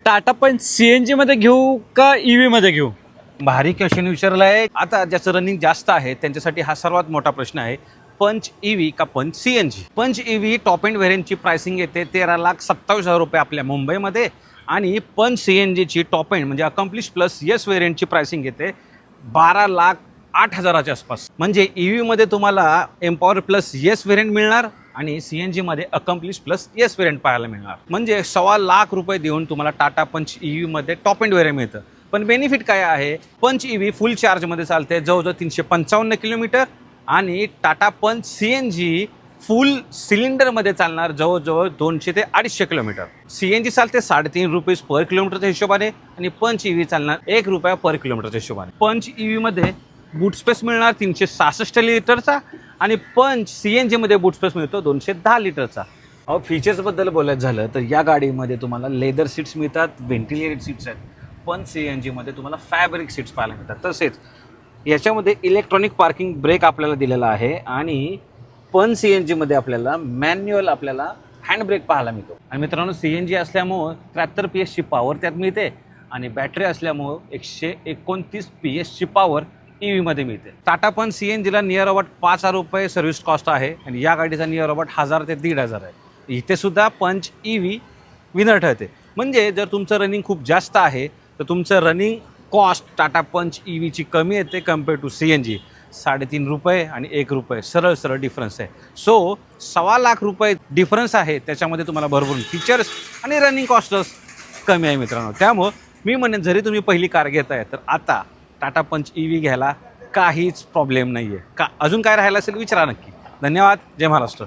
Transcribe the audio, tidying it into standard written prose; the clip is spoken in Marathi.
टाटा पंच CNG मध्ये घेऊ का EV मध्ये घेऊ? भारी क्वेश्चन विचारला आहे. आता ज्याचं रनिंग जास्त आहे त्यांच्यासाठी हा सर्वात मोठा प्रश्न आहे. पंच EV का पंच CNG? पंच EV टॉप एंड व्हेरियंटची प्राइसिंग येते 13,27,000 रुपये आपल्या मुंबईमध्ये आणि पंच CNG ची टॉप एंड म्हणजे अकम्प्लिश प्लस येस व्हेरियंटची प्राइसिंग येते 12,08,000च्या आसपास. म्हणजे EV मध्ये तुम्हाला एम्पॉवर प्लस येस व्हेरियंट मिळणार आणि CNG मध्ये अकम्प्लिश प्लस येस व्हेरियंट पाहायला मिळणार. म्हणजे 1,15,00,000 रुपये देऊन तुम्हाला टाटा पंच EV मध्ये टॉप एंड व्हेरियंट मिळतं. पण बेनिफिट काय आहे? पंच EV फुल चार्जमध्ये चालते जवळजवळ 355 किलोमीटर आणि टाटा पंच CNG फुल सिलेंडरमध्ये चालणार जवळजवळ 200 ते 250 किलोमीटर. CNG चालते 3.5 रुपीज पर किलोमीटरच्या हिशोबाने आणि पंच EV चालणार 1 रुपया पर किलोमीटरच्या हिशोबाने. पंच EV मध्ये बूट स्पेस मिळणार 366 लिटरचा आणि पंच CNG मध्ये बूट स्पेस मिळतो 210 लिटरचा. फीचर्सबद्दल बोलायचं झालं तर या गाडीमध्ये तुम्हाला लेदर सीट्स मिळतात, व्हेंटिलेटेड सीट्स आहेत. पंच CNG मध्ये तुम्हाला फॅब्रिक सीट्स पाहायला मिळतात. तसेच याच्यामध्ये इलेक्ट्रॉनिक पार्किंग ब्रेक आपल्याला दिलेला आहे आणि पंच CNG मध्ये आपल्याला मॅन्युअल हँड ब्रेक पाहायला मिळतो. आणि मित्रांनो CNG असल्यामुळं 73 PS ची पॉवर त्यात मिळते आणि बॅटरी असल्यामुळं 129 PS ची पॉवर EV मध्ये मिळते. टाटा पंच CNG ला नियर अबाउट 5,000 रुपये सर्व्हिस कॉस्ट आहे आणि या गाडीचा नियर अबाउट 1,000 ते 1,500 आहे. इथे सुद्धा पंच EV विनर ठरते. म्हणजे जर तुमचं रनिंग खूप जास्त आहे तर तुमचं रनिंग कॉस्ट टाटा पंच EV ची कमी येते कम्पेअर टू CNG. 3.5 रुपये आणि 1 रुपये सरळ डिफरन्स आहे. सो 1,15,00,000 रुपये डिफरन्स आहे. त्याच्यामध्ये तुम्हाला भरपूर फीचर्स आणि रनिंग कॉस्टच कमी आहे मित्रांनो. त्यामुळं मी म्हणेन जरी तुम्ही पहिली कार घेताय तर आता टाटा पंच EV घ्यायला काहीच प्रॉब्लेम नाही आहे. का अजून काय राहिलं असेल विचारा नक्की. धन्यवाद. जय महाराष्ट्र.